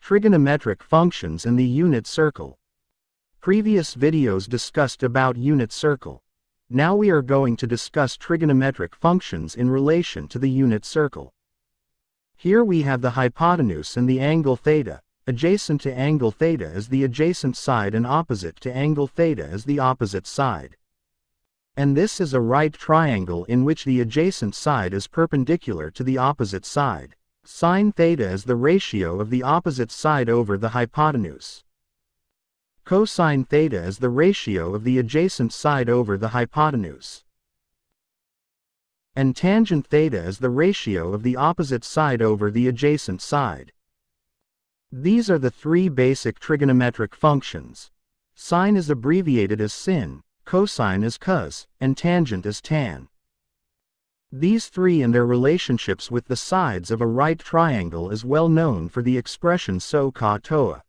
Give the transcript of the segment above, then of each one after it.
Trigonometric functions and the unit circle. Previous videos discussed about unit circle. Now we are going to discuss trigonometric functions in relation to the unit circle. Here we have the hypotenuse and the angle theta. Adjacent to angle theta is the adjacent side and opposite to angle theta is the opposite side. And this is a right triangle in which the adjacent side is perpendicular to the opposite side. Sine theta is the ratio of the opposite side over the hypotenuse. Cosine theta is the ratio of the adjacent side over the hypotenuse. And tangent theta is the ratio of the opposite side over the adjacent side. These are the three basic trigonometric functions. Sine is abbreviated as sin, cosine is cos, and tangent is tan. These three and their relationships with the sides of a right triangle is well known for the expression so ca toa.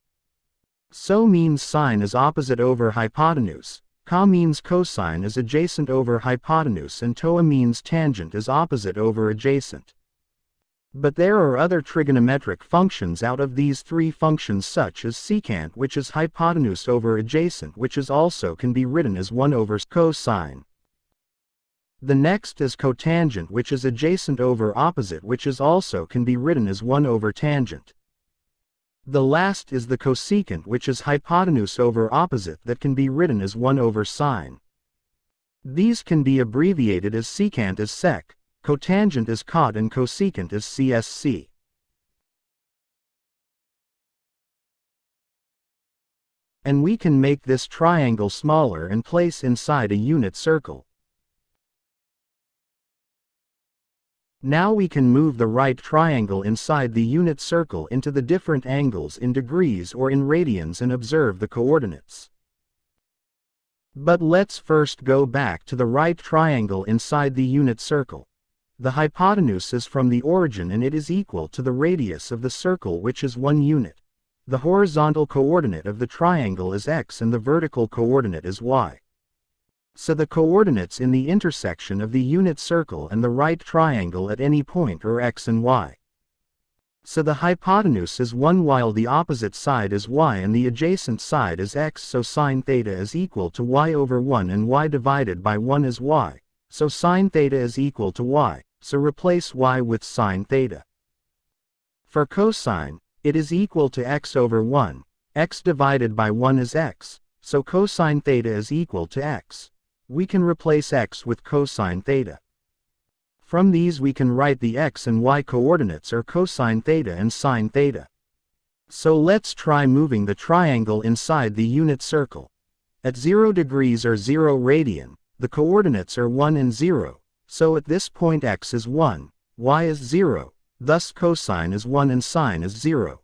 So means sine is opposite over hypotenuse, ca means cosine is adjacent over hypotenuse, and toa means tangent is opposite over adjacent. But there are other trigonometric functions out of these three functions, such as secant, which is hypotenuse over adjacent, which is also can be written as 1 over cosine. The next is cotangent, which is adjacent over opposite, which is also can be written as 1 over tangent. The last is the cosecant, which is hypotenuse over opposite, that can be written as 1 over sine. These can be abbreviated as secant as sec, cotangent as cot, and cosecant as CSC. And we can make this triangle smaller and place inside a unit circle. Now we can move the right triangle inside the unit circle into the different angles in degrees or in radians and observe the coordinates. But let's first go back to the right triangle inside the unit circle. The hypotenuse is from the origin and it is equal to the radius of the circle, which is 1 unit. The horizontal coordinate of the triangle is x and the vertical coordinate is y. So the coordinates in the intersection of the unit circle and the right triangle at any point are x and y. So the hypotenuse is 1 while the opposite side is y and the adjacent side is x, so sine theta is equal to y over 1 and y divided by 1 is y. So sine theta is equal to y, so replace y with sine theta. For cosine, it is equal to x over 1, x divided by 1 is x, so cosine theta is equal to x. We can replace x with cosine theta. From these we can write the x and y coordinates are cosine theta and sine theta. So let's try moving the triangle inside the unit circle. At 0 degrees or 0 radian, the coordinates are 1 and 0, so at this point x is 1, y is 0, thus cosine is 1 and sine is 0.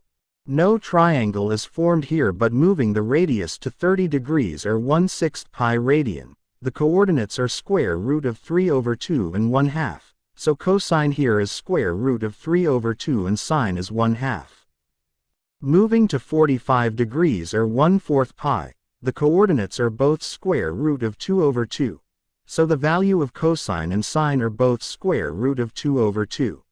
No triangle is formed here, but moving the radius to 30 degrees or 1/6 pi radian. The coordinates are square root of 3 over 2 and 1/2, so cosine here is square root of 3 over 2 and sine is 1/2. Moving to 45 degrees or 1/4 pi, the coordinates are both square root of 2 over 2, so the value of cosine and sine are both square root of 2 over 2.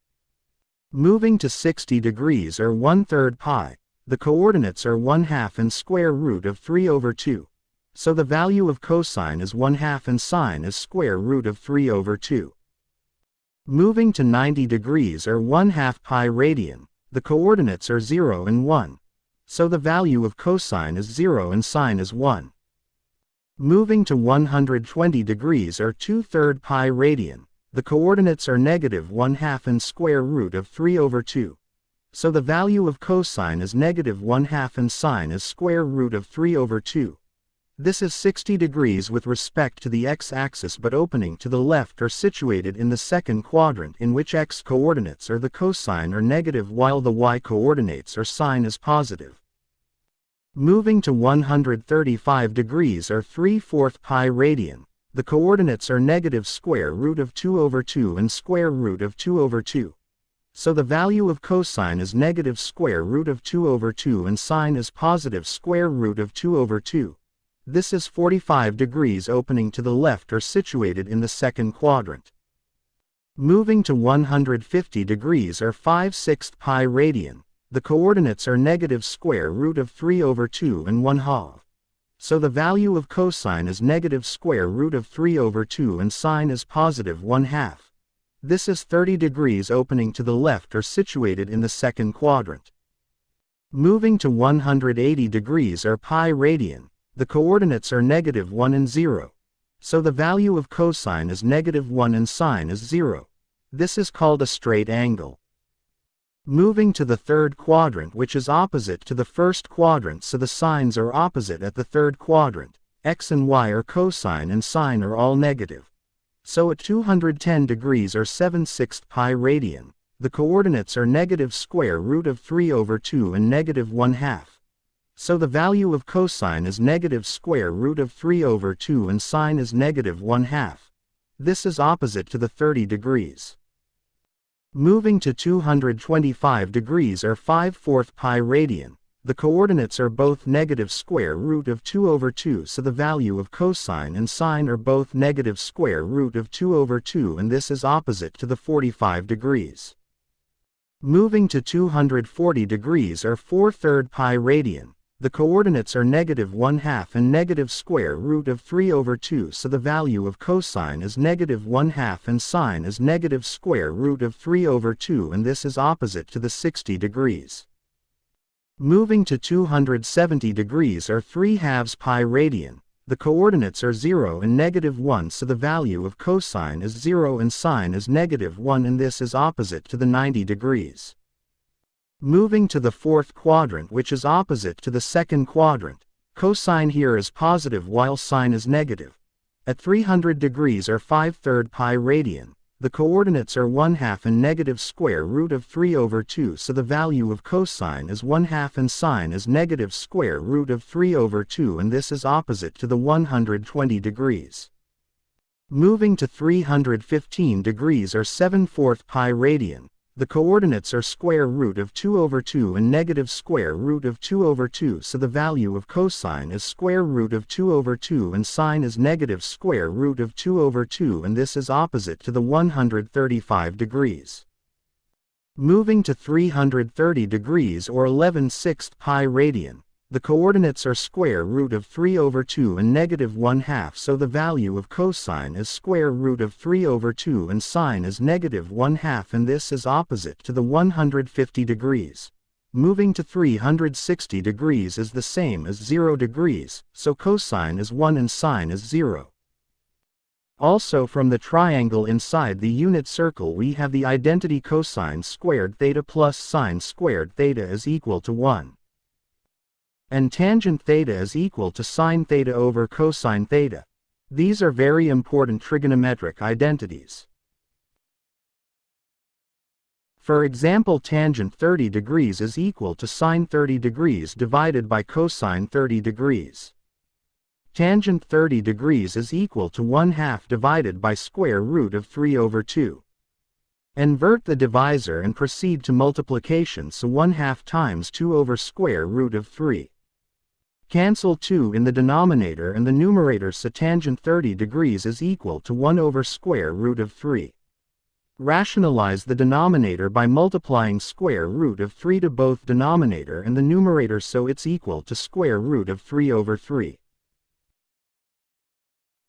Moving to 60 degrees or 1/3 pi, the coordinates are 1/2 and square root of 3 over 2. So the value of cosine is 1/2 and sine is square root of 3 over 2. Moving to 90 degrees or 1/2 pi radian, the coordinates are 0 and 1. So the value of cosine is 0 and sine is 1. Moving to 120 degrees or 2/3 pi radian, the coordinates are negative 1/2 and square root of 3 over 2. So the value of cosine is negative 1/2 and sine is square root of 3 over 2. This is 60 degrees with respect to the x-axis, but opening to the left are situated in the second quadrant, in which x coordinates or the cosine are negative while the y coordinates or sine is positive. Moving to 135 degrees or 3/4 pi radian, the coordinates are negative square root of 2 over 2 and square root of 2 over 2. So the value of cosine is negative square root of 2 over 2 and sine is positive square root of 2 over 2. This is 45 degrees opening to the left are situated in the second quadrant. Moving to 150 degrees or 5/6 pi radian, the coordinates are negative square root of 3 over 2 and 1/2. So the value of cosine is negative square root of 3 over 2 and sine is positive 1/2. This is 30 degrees opening to the left or situated in the second quadrant. Moving to 180 degrees or pi radian, the coordinates are negative 1 and 0. So the value of cosine is negative 1 and sine is 0. This is called a straight angle. Moving to the third quadrant, which is opposite to the first quadrant, so the signs are opposite at the third quadrant. X and Y are cosine and sine are all negative. So at 210 degrees or 7/6 pi radian, the coordinates are negative square root of 3 over 2 and negative 1/2. So the value of cosine is negative square root of 3 over 2 and sine is negative 1/2. This is opposite to the 30 degrees. Moving to 225 degrees or 5/4 pi radian, the coordinates are both negative square root of 2 over 2, so the value of cosine and sine are both negative square root of 2 over 2, and this is opposite to the 45 degrees. Moving to 240 degrees or 4/3 pi radian, the coordinates are negative 1/2 and negative square root of 3 over 2, so the value of cosine is negative 1/2 and sine is negative square root of 3 over 2, and this is opposite to the 60 degrees. Moving to 270 degrees or 3/2 pi radian, the coordinates are 0 and negative 1, so the value of cosine is 0 and sine is negative 1, and this is opposite to the 90 degrees. Moving to the fourth quadrant, which is opposite to the second quadrant, cosine here is positive while sine is negative. At 300 degrees or 5/3 pi radian, the coordinates are 1/2 and negative square root of 3 over 2, so the value of cosine is 1/2 and sine is negative square root of 3 over 2, and this is opposite to the 120 degrees. Moving to 315 degrees or 7/4 pi radian, the coordinates are square root of 2 over 2 and negative square root of 2 over 2, so the value of cosine is square root of 2 over 2 and sine is negative square root of 2 over 2, and this is opposite to the 135 degrees. Moving to 330 degrees or 11/6 pi radian, the coordinates are square root of 3 over 2 and negative 1/2, so the value of cosine is square root of 3 over 2 and sine is negative 1/2, and this is opposite to the 150 degrees. Moving to 360 degrees is the same as 0 degrees, so cosine is 1 and sine is 0. Also from the triangle inside the unit circle we have the identity cosine squared theta plus sine squared theta is equal to 1. And tangent theta is equal to sine theta over cosine theta. These are very important trigonometric identities. For example, tangent 30 degrees is equal to sine 30 degrees divided by cosine 30 degrees. Tangent 30 degrees is equal to 1/2 divided by square root of 3 over 2. Invert the divisor and proceed to multiplication, so 1/2 times 2 over square root of 3. Cancel 2 in the denominator and the numerator, so tangent 30 degrees is equal to 1 over square root of 3. Rationalize the denominator by multiplying square root of 3 to both denominator and the numerator, so it's equal to square root of 3 over 3.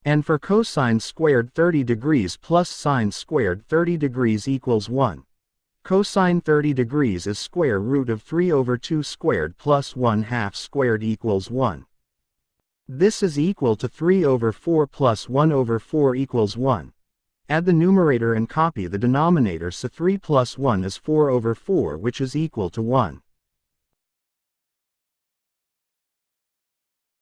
And for cosine squared 30 degrees plus sine squared 30 degrees equals 1. Cosine 30 degrees is square root of 3 over 2 squared plus 1/2 squared equals 1. This is equal to 3 over 4 plus 1 over 4 equals 1. Add the numerator and copy the denominator, so 3 plus 1 is 4 over 4, which is equal to 1.